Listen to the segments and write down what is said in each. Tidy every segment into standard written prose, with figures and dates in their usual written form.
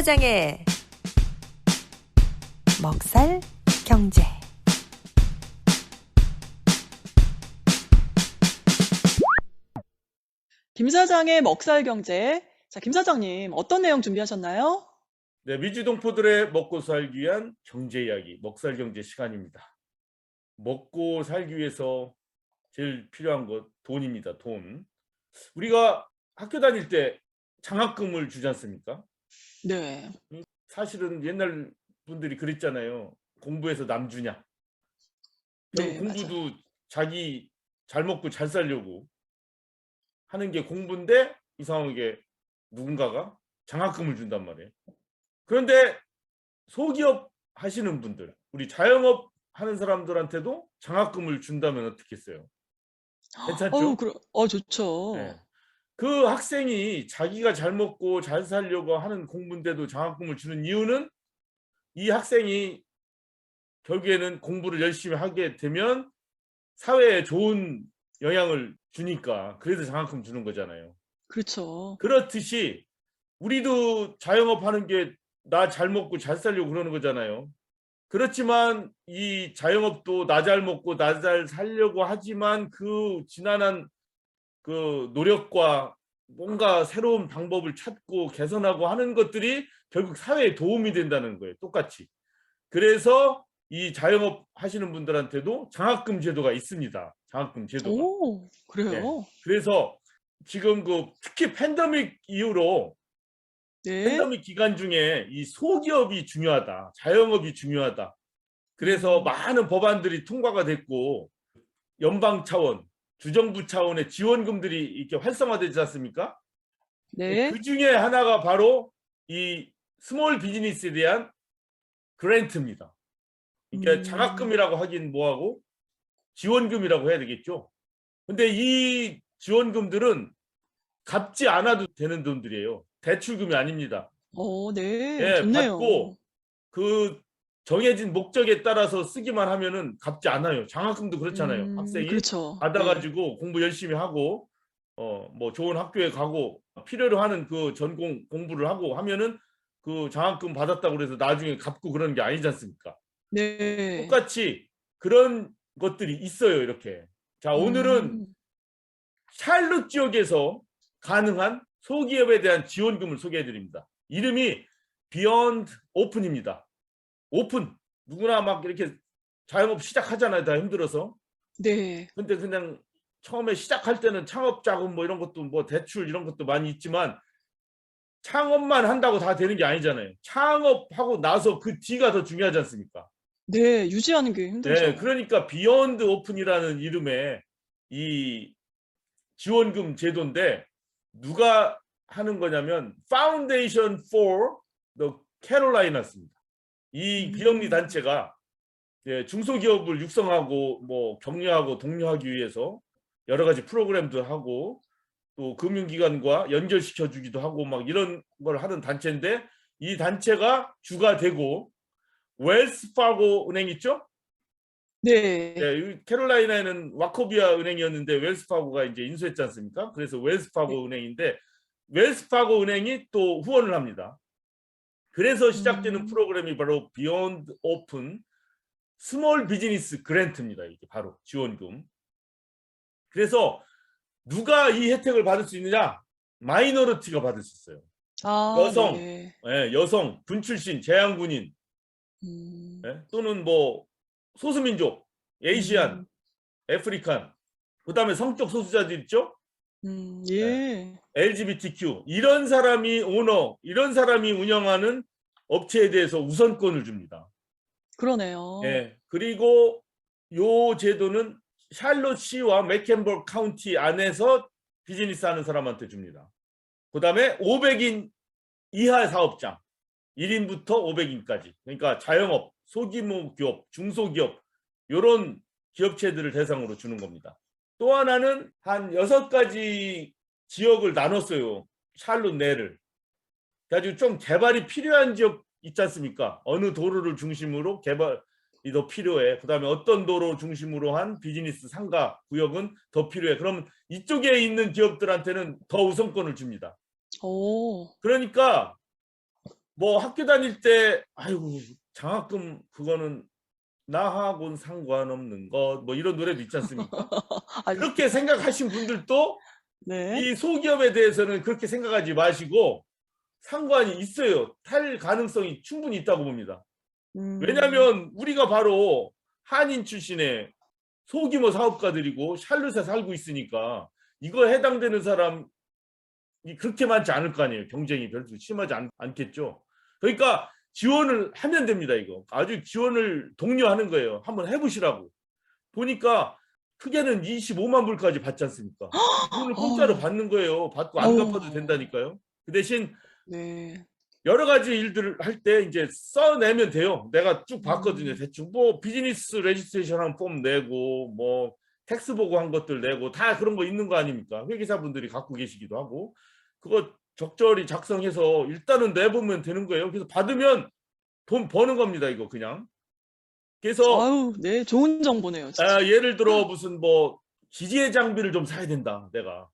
사장의 먹살 경제. 김 사장의 먹살 경제. 자, 김 사장님, 어떤 내용 준비하셨나요? 네, 미주동포들의 먹고 살기 위한 경제 이야기, 먹살 경제 시간입니다. 먹고 살기 위해서 제일 필요한 것 돈입니다. 돈. 우리가 학교 다닐 때 장학금을 주지 않습니까? 네. 사실은 옛날 분들이 그랬잖아요. 공부해서 남 주냐. 결국 네, 공부도 맞아요. 자기 잘 먹고 잘 살려고 하는 게 공부인데 이상하게 누군가가 장학금을 준단 말이에요. 그런데 소기업 하시는 분들, 우리 자영업 하는 사람들한테도 장학금을 준다면 어떻겠어요? 괜찮죠? 좋죠. 네. 그 학생이 자기가 잘 먹고 잘 살려고 하는 공부인데도 장학금을 주는 이유는 이 학생이 결국에는 공부를 열심히 하게 되면 사회에 좋은 영향을 주니까 그래서 장학금 주는 거잖아요. 그렇죠. 그렇듯이 우리도 자영업 하는 게 나 잘 먹고 잘 살려고 그러는 거잖아요. 그렇지만 이 자영업도 나 잘 먹고 나 잘 살려고 하지만 그 지난한 그 노력과 뭔가 새로운 방법을 찾고 개선하고 하는 것들이 결국 사회에 도움이 된다는 거예요. 똑같이. 그래서 이 자영업 하시는 분들한테도 장학금 제도가 있습니다. 장학금 제도가. 오, 예. 그래요? 그래서 지금 그 특히 팬데믹 이후로 네. 팬데믹 기간 중에 이 소기업이 중요하다. 자영업이 중요하다. 그래서 음, 많은 법안들이 통과가 됐고 연방 차원, 주정부 차원의 지원금들이 이렇게 활성화되지 않습니까? 네. 그 중에 하나가 바로 이 스몰 비즈니스에 대한 그랜트입니다. 그러니까 음, 장학금이라고 하긴 뭐하고 지원금이라고 해야 되겠죠. 근데 이 지원금들은 갚지 않아도 되는 돈들이에요. 대출금이 아닙니다. 네. 예, 좋네요. 받고 그 정해진 목적에 따라서 쓰기만 하면은 갚지 않아요. 장학금도 그렇잖아요. 학생이 그렇죠. 네. 받아가지고 공부 열심히 하고 뭐 좋은 학교에 가고 필요로 하는 그 전공 공부를 하고 하면은 그 장학금 받았다고 그래서 나중에 갚고 그러는 게 아니지 않습니까? 네. 똑같이 그런 것들이 있어요. 이렇게. 자, 오늘은 음, 샬롯 지역에서 가능한 소기업에 대한 지원금을 소개해 드립니다. 이름이 비욘드 오픈입니다. 오픈. 누구나 막 이렇게 자영업 시작하잖아요. 다 힘들어서. 네. 근데 그냥 처음에 시작할 때는 창업 자금 뭐 이런 것도 뭐 대출 이런 것도 많이 있지만 창업만 한다고 다 되는 게 아니잖아요. 창업하고 나서 그 뒤가 더 중요하지 않습니까? 네. 유지하는 게 네, 힘들죠. 그러니까 비욘드 오픈이라는 이름의 이 지원금 제도인데 누가 하는 거냐면 Foundation for the Carolines입니다. 이 비영리 음, 단체가 중소기업을 육성하고 뭐 격려하고 독려하기 위해서 여러 가지 프로그램도 하고 또 금융기관과 연결시켜 주기도 하고 막 이런 걸 하는 단체인데 이 단체가 주가 되고 웰스파고 은행 있죠? 네. 네, 캐롤라이나에는 와코비아 은행이었는데 웰스파고가 이제 인수했지 않습니까? 그래서 네. 웰스파고 은행인데 웰스파고 은행이 또 후원을 합니다. 그래서 시작되는 음, 프로그램이 바로 비욘드 오픈 스몰 비즈니스 그랜트입니다. 이게 바로 지원금. 그래서 누가 이 혜택을 받을 수 있느냐? 마이너리티가 받을 수 있어요. 여성, 네. 여성, 군출신, 재향군인, 음, 또는 뭐 소수민족, 에이시안, 음, 애프리칸, 그다음에 성적 소수자들 있죠? 예, 예. LGBTQ 이런 사람이 오너, 이런 사람이 운영하는 업체에 대해서 우선권을 줍니다. 그러네요. 예, 그리고 요 제도는 샬롯시와 맥켄버그 카운티 안에서 비즈니스 하는 사람한테 줍니다. 그다음에 500인 이하 사업장 1인부터 500인까지 그러니까 자영업, 소규모 기업, 중소기업 이런 기업체들을 대상으로 주는 겁니다. 또 하나는 한 6가지 지역을 나눴어요. 샬롯 내를. 그래가지고 좀 개발이 필요한 지역 있지 않습니까? 어느 도로를 중심으로 개발이 더 필요해. 그다음에 어떤 도로 중심으로 한 비즈니스 상가 구역은 더 필요해. 그럼 이쪽에 있는 기업들한테는 더 우선권을 줍니다. 오, 그러니까 뭐 학교 다닐 때 아이고 장학금 그거는 나하고는 상관없는 것 뭐 이런 노래도 있지 않습니까? 아니, 그렇게 생각하신 분들도 네. 이 소기업에 대해서는 그렇게 생각하지 마시고 상관이 있어요. 탈 가능성이 충분히 있다고 봅니다. 왜냐하면 우리가 바로 한인 출신의 소규모 사업가들이고 샬롯에 살고 있으니까 이거 해당되는 사람이 그렇게 많지 않을 거 아니에요. 경쟁이 별로 심하지 않겠죠. 그러니까 지원을 하면 됩니다. 이거 아주 지원을 독려하는 거예요. 한번 해보시라고. 보니까 크게는 25만 불까지 받지 않습니까? 이분을 공짜로 어우, 받는 거예요. 받고 안 어우, 갚아도 된다니까요. 그 대신 네. 여러 가지 일들을 할 때 이제 써내면 돼요. 내가 쭉 봤거든요. 음, 대충 뭐 비즈니스 레지스트레이션 한 폼 내고 뭐 텍스 보고 한 것들 내고 다 그런 거 있는 거 아닙니까? 회계사분들이 갖고 계시기도 하고 그거 적절히 작성해서 일단은 내보면 되는 거예요. 그래서 받으면 돈 버는 겁니다. 이거 그냥. 그래서 아유, 네, 좋은 정보네요, 진짜. 예를 들어 무슨 뭐 기계 장비를 좀 사야 된다. 내가.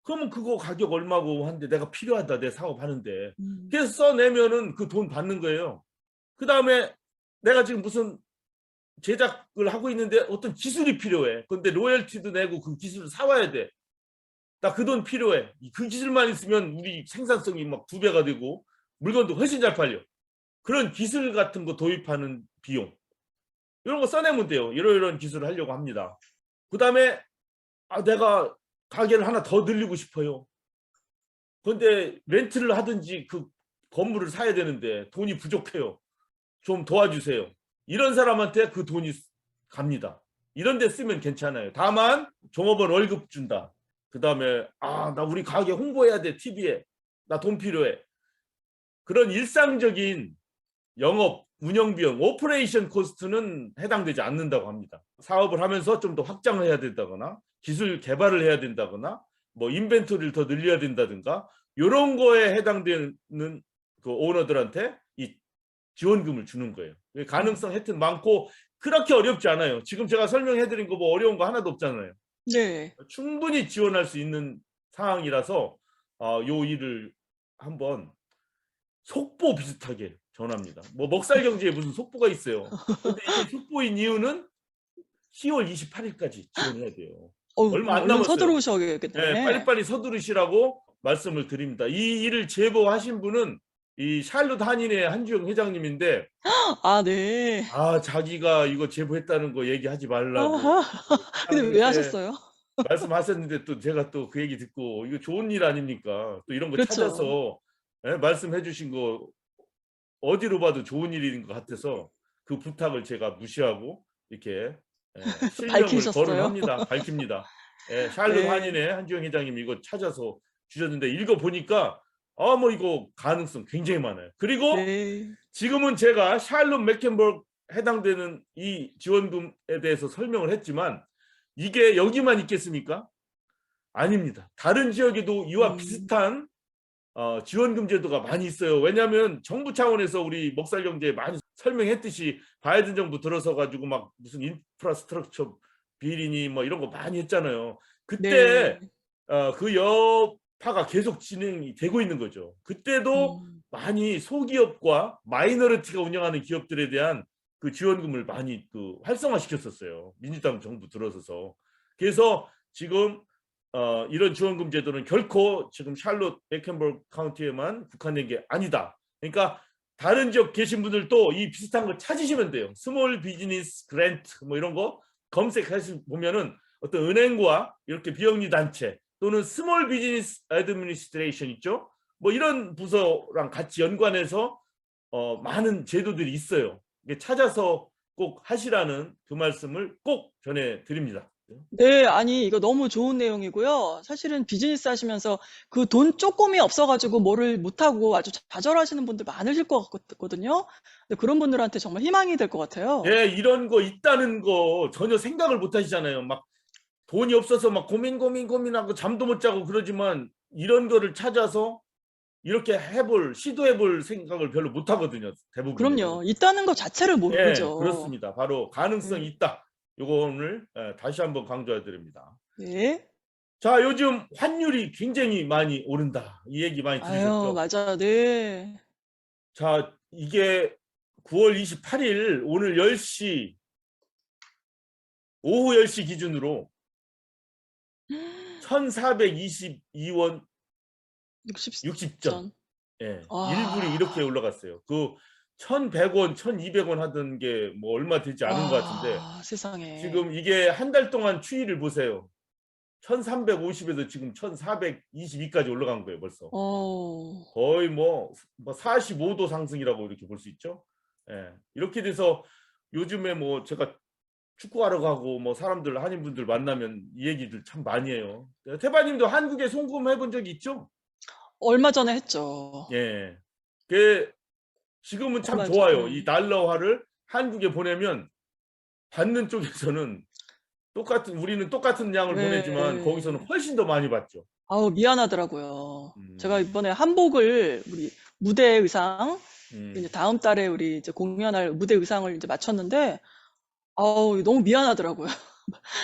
그러면 그거 가격 얼마고 한데 내가 필요하다. 내 사업하는데. 음, 그래서 써내면은 그 돈 받는 거예요. 그 다음에 내가 지금 무슨 제작을 하고 있는데 어떤 기술이 필요해. 근데 로열티도 내고 그 기술을 사와야 돼. 나 그 돈 필요해. 그 기술만 있으면 우리 생산성이 막 2배가 되고 물건도 훨씬 잘 팔려. 그런 기술 같은 거 도입하는 비용. 이런 거 써내면 돼요. 이런 기술을 하려고 합니다. 그 다음에 내가 가게를 하나 더 늘리고 싶어요. 그런데 렌트를 하든지 그 건물을 사야 되는데 돈이 부족해요. 좀 도와주세요. 이런 사람한테 그 돈이 갑니다. 이런 데 쓰면 괜찮아요. 다만 종업원 월급 준다. 그 다음에 나 우리 가게 홍보해야 돼. TV에. 나 돈 필요해. 그런 일상적인 영업, 운영비용, 오퍼레이션 코스트는 해당되지 않는다고 합니다. 사업을 하면서 좀 더 확장을 해야 된다거나 기술 개발을 해야 된다거나 뭐 인벤토리를 더 늘려야 된다든가 이런 거에 해당되는 그 오너들한테 이 지원금을 주는 거예요. 가능성 하여튼 많고 그렇게 어렵지 않아요. 지금 제가 설명해드린 거 뭐 어려운 거 하나도 없잖아요. 네. 충분히 지원할 수 있는 상황이라서 요 일을 한번 속보 비슷하게 전합니다. 뭐 먹살경제에 무슨 속보가 있어요. 근데 이게 속보인 이유는 10월 28일까지 지원해야 돼요. 어우, 얼마 안 얼른 남았어요. 서두르셔야겠네. 빨리빨리 서두르시라고 말씀을 드립니다. 이 일을 제보하신 분은 이 샬롯 한인의 한주영 회장님인데 아, 네. 자기가 이거 제보했다는 거 얘기하지 말라고 아하. 근데 왜 그렇게 하셨어요? 말씀하셨는데 또 제가 또 그 얘기 듣고 이거 좋은 일 아닙니까? 또 이런 거 그렇죠. 찾아서 말씀해 주신 거 어디로 봐도 좋은 일인 것 같아서 그 부탁을 제가 무시하고 이렇게 실명을 밝히셨어요. 거론합니다. 밝힙니다. 샬롯 네. 한인의 한주영 회장님 이거 찾아서 주셨는데 읽어보니까 뭐 이거 가능성 굉장히 많아요. 그리고 네. 지금은 제가 샬롯 맥켄버그 해당되는 이 지원금에 대해서 설명을 했지만 이게 여기만 있겠습니까? 아닙니다. 다른 지역에도 이와 음, 비슷한 지원금 제도가 많이 있어요. 왜냐하면 정부 차원에서 우리 먹살경제 많이 설명했듯이 바이든 정부 들어서 가지고 막 무슨 인프라스트럭처 비리니 뭐 이런 거 많이 했잖아요. 네. 그때 그 여파가 계속 진행이 되고 있는 거죠. 그때도 음, 많이 소기업과 마이너리티가 운영하는 기업들에 대한 그 지원금을 많이 그 활성화시켰었어요. 민주당 정부 들어서서. 그래서 지금 이런 지원금 제도는 결코 지금 샬롯 메켄버그 카운티에만 국한된 게 아니다. 그러니까 다른 지역 계신 분들도 이 비슷한 걸 찾으시면 돼요. 스몰 비즈니스 그랜트 뭐 이런 거 검색해서 보면은 어떤 은행과 이렇게 비영리 단체 또는 스몰 비즈니스 애드미니스트레이션 있죠. 뭐 이런 부서랑 같이 연관해서 많은 제도들이 있어요. 찾아서 꼭 하시라는 그 말씀을 꼭 전해드립니다. 네, 아니, 이거 너무 좋은 내용이고요. 사실은 비즈니스 하시면서 그 돈 조금이 없어가지고 뭐를 못하고 아주 좌절하시는 분들 많으실 것 같거든요. 근데 그런 분들한테 정말 희망이 될 것 같아요. 이런 거 있다는 거 전혀 생각을 못 하시잖아요. 막 돈이 없어서 막 고민하고 잠도 못 자고 그러지만 이런 거를 찾아서 이렇게 시도해볼 생각을 별로 못 하거든요. 대부분이. 그럼요. 있다는 것 자체를 모르죠. 그렇습니다. 바로 네. 가능성이 있다. 요거 오늘 다시 한번 강조해 드립니다. 네. 자, 요즘 환율이 굉장히 많이 오른다. 이 얘기 많이 아유, 들으셨죠? 맞아요. 네. 자, 이게 9월 28일 오늘 10시 오후 10시 기준으로 1,422원 60전. 60전. 예. 아. 일불이 이렇게 올라갔어요. 그 1,100원, 1,200원 하던 게 뭐 얼마 되지 않은 것 같은데 세상에. 지금 이게 한 달 동안 추이를 보세요. 1,350에서 지금 1,422까지 올라간 거예요, 벌써. 거의 뭐 45도 상승이라고 이렇게 볼 수 있죠. 예. 이렇게 돼서 요즘에 뭐 제가 축구하러 가고 뭐 사람들 한인분들 만나면 이 얘기들 참 많이 해요. 태바님도 한국에 송금해 본 적이 있죠? 얼마 전에 했죠. 예. 그 지금은 참 얼마 좋아요. 전, 이 달러화를 한국에 보내면 받는 쪽에서는 우리는 똑같은 양을 네. 보내지만 거기서는 훨씬 더 많이 받죠. 아우, 미안하더라고요. 제가 이번에 한복을 우리 무대 의상, 이제 다음 달에 우리 이제 공연할 무대 의상을 이제 맞췄는데, 아우, 너무 미안하더라고요.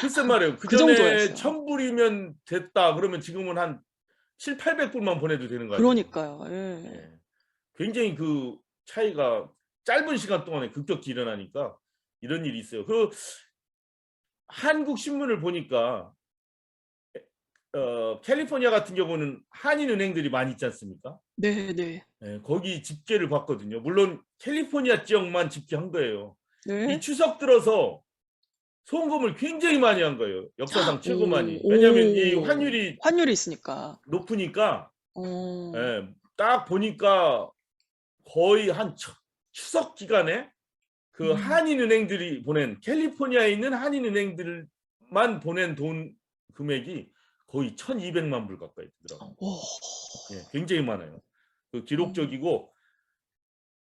글쎄 말이에요. 그 그전에 정도였어요. 1,000불이면 됐다. 그러면 지금은 한 700~800불만 보내도 되는 거 아니에요? 그러니까요. 예. 예. 굉장히 그 차이가 짧은 시간 동안에 급격히 일어나니까 이런 일이 있어요. 그 한국 신문을 보니까 캘리포니아 같은 경우는 한인은행들이 많이 있지 않습니까? 네, 네. 예, 거기 집계를 봤거든요. 물론 캘리포니아 지역만 집계한 거예요. 이 네. 추석 들어서 송금을 굉장히 많이 한 거예요. 역사상 최고 많이. 오, 왜냐하면 이 환율이 환율이 있으니까. 높으니까 어, 예, 딱 보니까 거의 한 추석 기간에 그 한인은행들이 보낸 캘리포니아에 있는 한인은행들만 보낸 돈 금액이 거의 1,200만 불 가까이 되더라고요. 오, 예, 굉장히 많아요. 그 기록적이고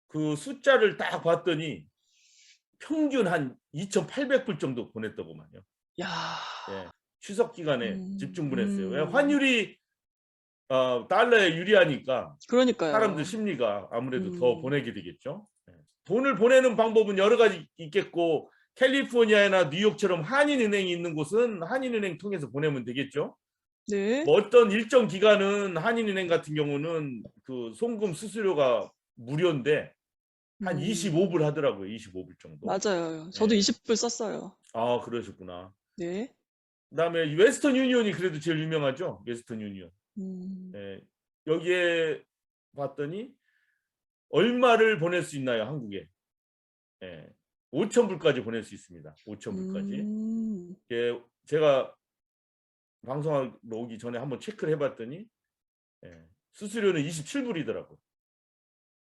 그 숫자를 딱 봤더니 평균 한 2,800불 정도 보냈더구만요. 야, 예, 추석 기간에 집중 보냈어요. 왜? 음, 환율이 달러에 유리하니까 그러니까요. 사람들 심리가 아무래도 더 음, 보내게 되겠죠. 예. 돈을 보내는 방법은 여러 가지 있겠고 캘리포니아나 뉴욕처럼 한인은행이 있는 곳은 한인은행 통해서 보내면 되겠죠. 네. 뭐 어떤 일정 기간은 한인은행 같은 경우는 그 송금 수수료가 무료인데 한 25불 하더라고요. 25불 정도. 맞아요. 저도 예. 20불 썼어요. 아, 그러셨구나. 네. 그다음에 웨스턴 유니온이 그래도 제일 유명하죠. 웨스턴 유니온. 예. 여기에 봤더니 얼마를 보낼 수 있나요, 한국에? 예. 5,000불까지 보낼 수 있습니다. 5,000불까지. 예, 제가 방송하러 오기 전에 한번 체크를 해봤더니 예, 수수료는 27불이더라고요.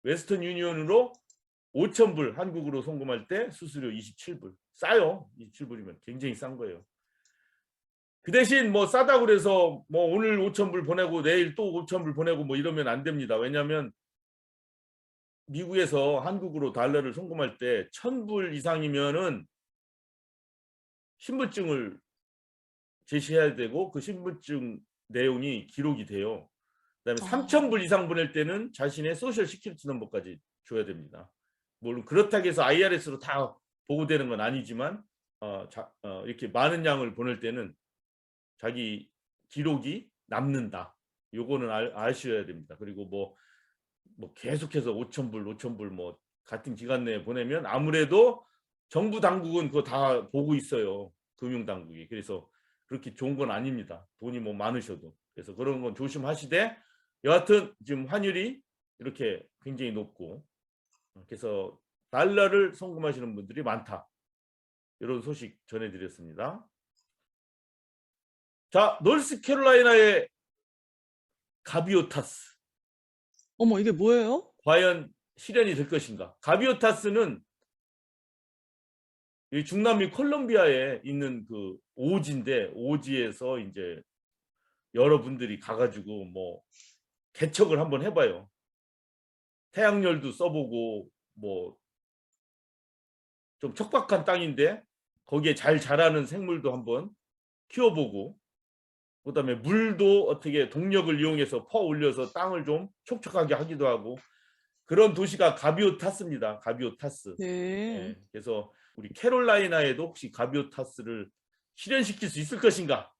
웨스턴 유니온으로 5,000불 한국으로 송금할 때 수수료 27불. 싸요. 27불이면 굉장히 싼 거예요. 그 대신 뭐 싸다고 그래서 뭐 오늘 5,000불 보내고 내일 또 5,000불 보내고 뭐 이러면 안 됩니다. 왜냐하면 미국에서 한국으로 달러를 송금할 때 1,000불 이상이면은 신분증을 제시해야 되고 그 신분증 내용이 기록이 돼요. 그다음에 3,000불 이상 보낼 때는 자신의 소셜 시큐리티 넘버까지 줘야 됩니다. 물론 그렇다고 해서 IRS로 다 보고되는 건 아니지만 이렇게 많은 양을 보낼 때는 자기 기록이 남는다. 요거는 아셔야 됩니다. 그리고 뭐 계속해서 5,000불 뭐 같은 기간 내에 보내면 아무래도 정부 당국은 그거 다 보고 있어요. 금융 당국이. 그래서 그렇게 좋은 건 아닙니다. 돈이 뭐 많으셔도. 그래서 그런 건 조심하시되 여하튼 지금 환율이 이렇게 굉장히 높고 그래서 달러를 송금하시는 분들이 많다. 이런 소식 전해드렸습니다. 자, 노스캐롤라이나의 가비오타스. 어머, 이게 뭐예요? 과연 실현이 될 것인가? 가비오타스는 중남미 콜롬비아에 있는 그 오지인데 오지에서 이제 여러분들이 가가지고 뭐 개척을 한번 해봐요. 태양열도 써보고 뭐 좀 척박한 땅인데 거기에 잘 자라는 생물도 한번 키워보고 그다음에 물도 어떻게 동력을 이용해서 퍼 올려서 땅을 좀 촉촉하게 하기도 하고 그런 도시가 가비오타스입니다. 가비오타스. 네. 예, 그래서 우리 캐롤라이나에도 혹시 가비오타스를 실현시킬 수 있을 것인가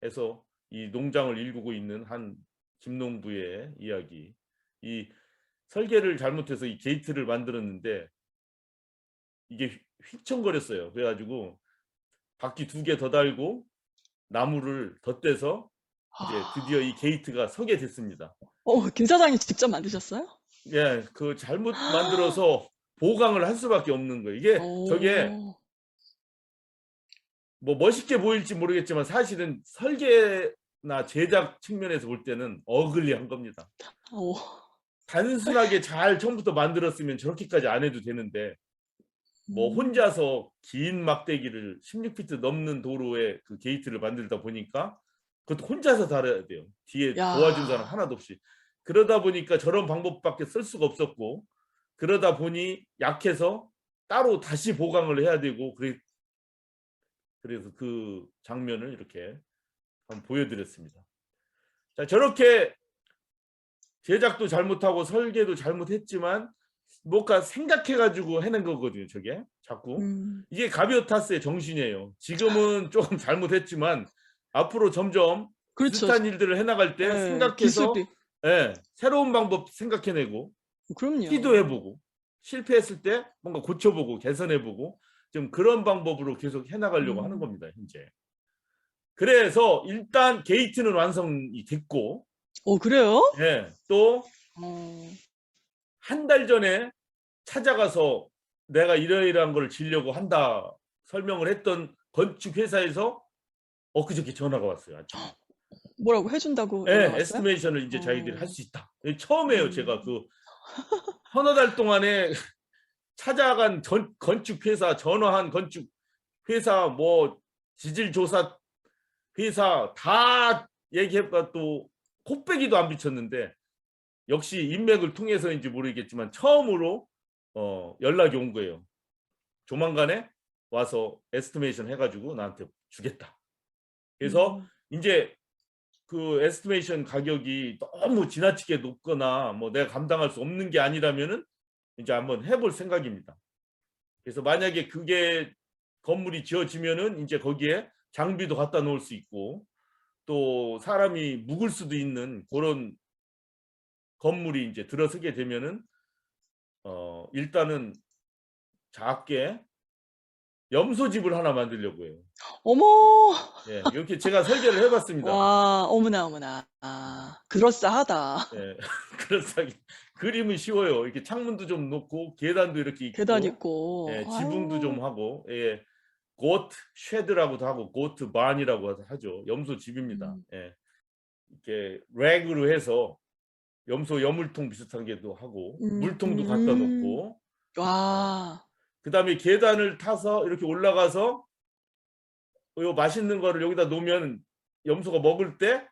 해서 이 농장을 일구고 있는 한 김농부의 이야기. 이 설계를 잘못해서 이 게이트를 만들었는데 이게 휘청거렸어요. 그래가지고 바퀴 2개 더 달고 나무를 덧대서 이제 드디어 이 게이트가 서게 됐습니다. 김 사장이 직접 만드셨어요? 예, 그 잘못 만들어서 보강을 할 수밖에 없는 거예요. 이게 저게 뭐 멋있게 보일지 모르겠지만 사실은 설계나 제작 측면에서 볼 때는 어글리한 겁니다. 오. 단순하게 잘 처음부터 만들었으면 저렇게까지 안 해도 되는데 뭐 혼자서 긴 막대기를 16피트 넘는 도로에 그 게이트를 만들다 보니까 그것도 혼자서 달아야 돼요. 뒤에 야. 도와준 사람 하나도 없이. 그러다 보니까 저런 방법밖에 쓸 수가 없었고 그러다 보니 약해서 따로 다시 보강을 해야 되고 그래서 그 장면을 이렇게 한번 보여드렸습니다. 자, 저렇게 제작도 잘못하고 설계도 잘못했지만 뭔가 생각해가지고 해낸 거거든요. 저게 자꾸 이게 가비오타스의 정신이에요. 지금은 조금 잘못했지만 앞으로 점점 그렇죠. 비슷한 일들을 해나갈 때 네, 생각해서 기술이. 새로운 방법 생각해내고 그럼요. 시도해보고 실패했을 때 뭔가 고쳐보고 개선해보고 좀 그런 방법으로 계속 해나가려고 하는 겁니다. 현재. 그래서 일단 게이트는 완성이 됐고 그래요? 또 한 달 전에 찾아가서 내가 이러이러한 걸 지려고 한다 설명을 했던 건축 회사에서 엊그저께 전화가 왔어요. 아침에. 뭐라고 해준다고 연락 왔어요? 에스티메이션을 이제 자기들이 할 수 있다. 처음이에요. 제가 그 서너 달 동안에 찾아간 건축 회사, 전화한 건축 회사, 뭐 지질 조사 회사 다 얘기해봐 또 코빼기도 안 비쳤는데 역시 인맥을 통해서인지 모르겠지만 처음으로 연락이 온 거예요. 조만간에 와서 에스티메이션 해가지고 나한테 주겠다. 그래서 이제 그 에스티메이션 가격이 너무 지나치게 높거나 뭐 내가 감당할 수 없는 게 아니라면은 이제 한번 해볼 생각입니다. 그래서 만약에 그게 건물이 지어지면은 이제 거기에 장비도 갖다 놓을 수 있고 또 사람이 묵을 수도 있는 그런 건물이 이제 들어서게 되면은 일단은 작게 염소집을 하나 만들려고 해요. 어머. 이렇게 제가 설계를 해봤습니다. 와, 어머나. 그럴싸하다. 그렇다기 그림은 쉬워요. 이렇게 창문도 좀 놓고 계단도 이렇게 있고, 계단 있고. 지붕도 좀 하고, 고트 쉐드라고도 하고 고트 반이라고 하죠. 염소 집입니다. 이렇게 랙으로 해서 염소 여물통 비슷한 게도 하고 물통도 갖다 놓고 와. 그다음에 계단을 타서 이렇게 올라가서 요 맛있는 거를 여기다 놓으면 염소가 먹을 때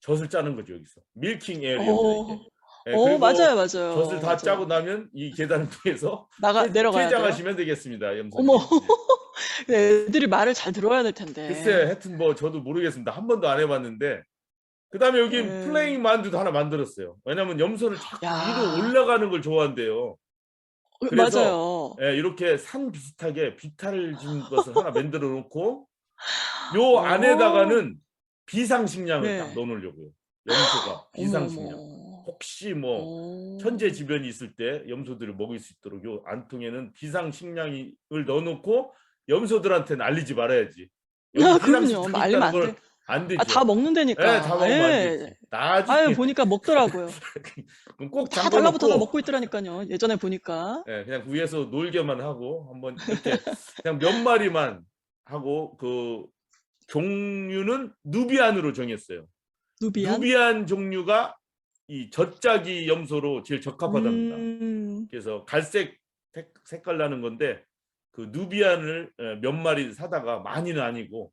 젖을 짜는 거죠. 여기서 밀킹 에어리어입니다. 이게. 그리고 맞아요. 젖을 다 짜고 나면 이 계단을 통해서 내려가야 퇴장하시면 되겠습니다. 염소. 어머. 애들이 말을 잘 들어야 될 텐데. 글쎄 하여튼 뭐 저도 모르겠습니다. 한 번도 안 해봤는데 그다음에 여기 플레잉 만두도 하나 만들었어요. 왜냐면 염소를 자꾸 위로 올라가는 걸 좋아한대요. 그래서 맞아요. 이렇게 산 비슷하게 비탈을 준 것을 하나 만들어 놓고 요 안에다가는 비상식량을 딱 넣어놓으려고요. 염소가 비상식량. 혹시 뭐 천재지변이 있을 때 염소들을 먹일 수 있도록 요 안통에는 비상식량을 넣어놓고 염소들한테는 알리지 말아야지. 그럼요. 알리면 안 되죠. 다 먹는다니까. 다 먹으면 안 되지. 나중에 보니까 먹더라고요. 꼭 다 달라붙어서 먹고 있더라니까요. 예전에 보니까. 그냥 위에서 놀게만 하고 한번 이렇게 그냥 몇 마리만 하고 그 종류는 누비안으로 정했어요. 누비안 종류가 이 젖짜기 염소로 제일 적합하답니다. 그래서 갈색 색깔 나는 건데 그 누비안을 몇 마리 사다가 많이는 아니고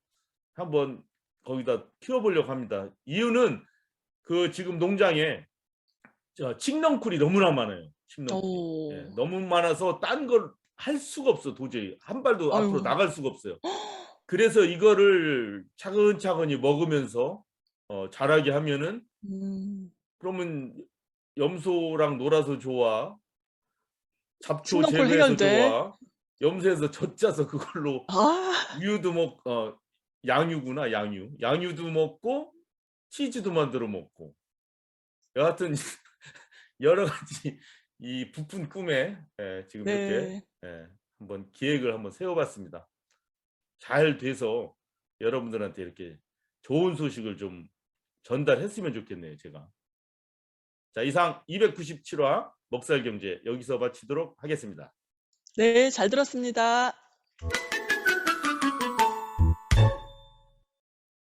한번 거기다 키워보려고 합니다. 이유는 그 지금 농장에 칡넝쿨이 너무나 많아요. 칡넝쿨. 너무 많아서 딴 걸 할 수가 없어. 도저히 한 발도 앞으로 나갈 수가 없어요. 그래서 이거를 차근차근히 먹으면서 자라게 하면은 그러면 염소랑 놀아서 좋아, 잡초 재배해서 좋아, 염소에서 젖 짜서 그걸로 우유도 양유구나. 양유도 먹고 치즈도 만들어 먹고 여하튼 여러 가지 이 부푼 꿈에 지금 이렇게 네. 한번 기획을 한번 세워봤습니다. 잘 돼서 여러분들한테 이렇게 좋은 소식을 좀 전달했으면 좋겠네요, 제가. 자, 이상 297화 먹살경제 여기서 마치도록 하겠습니다. 네, 잘 들었습니다.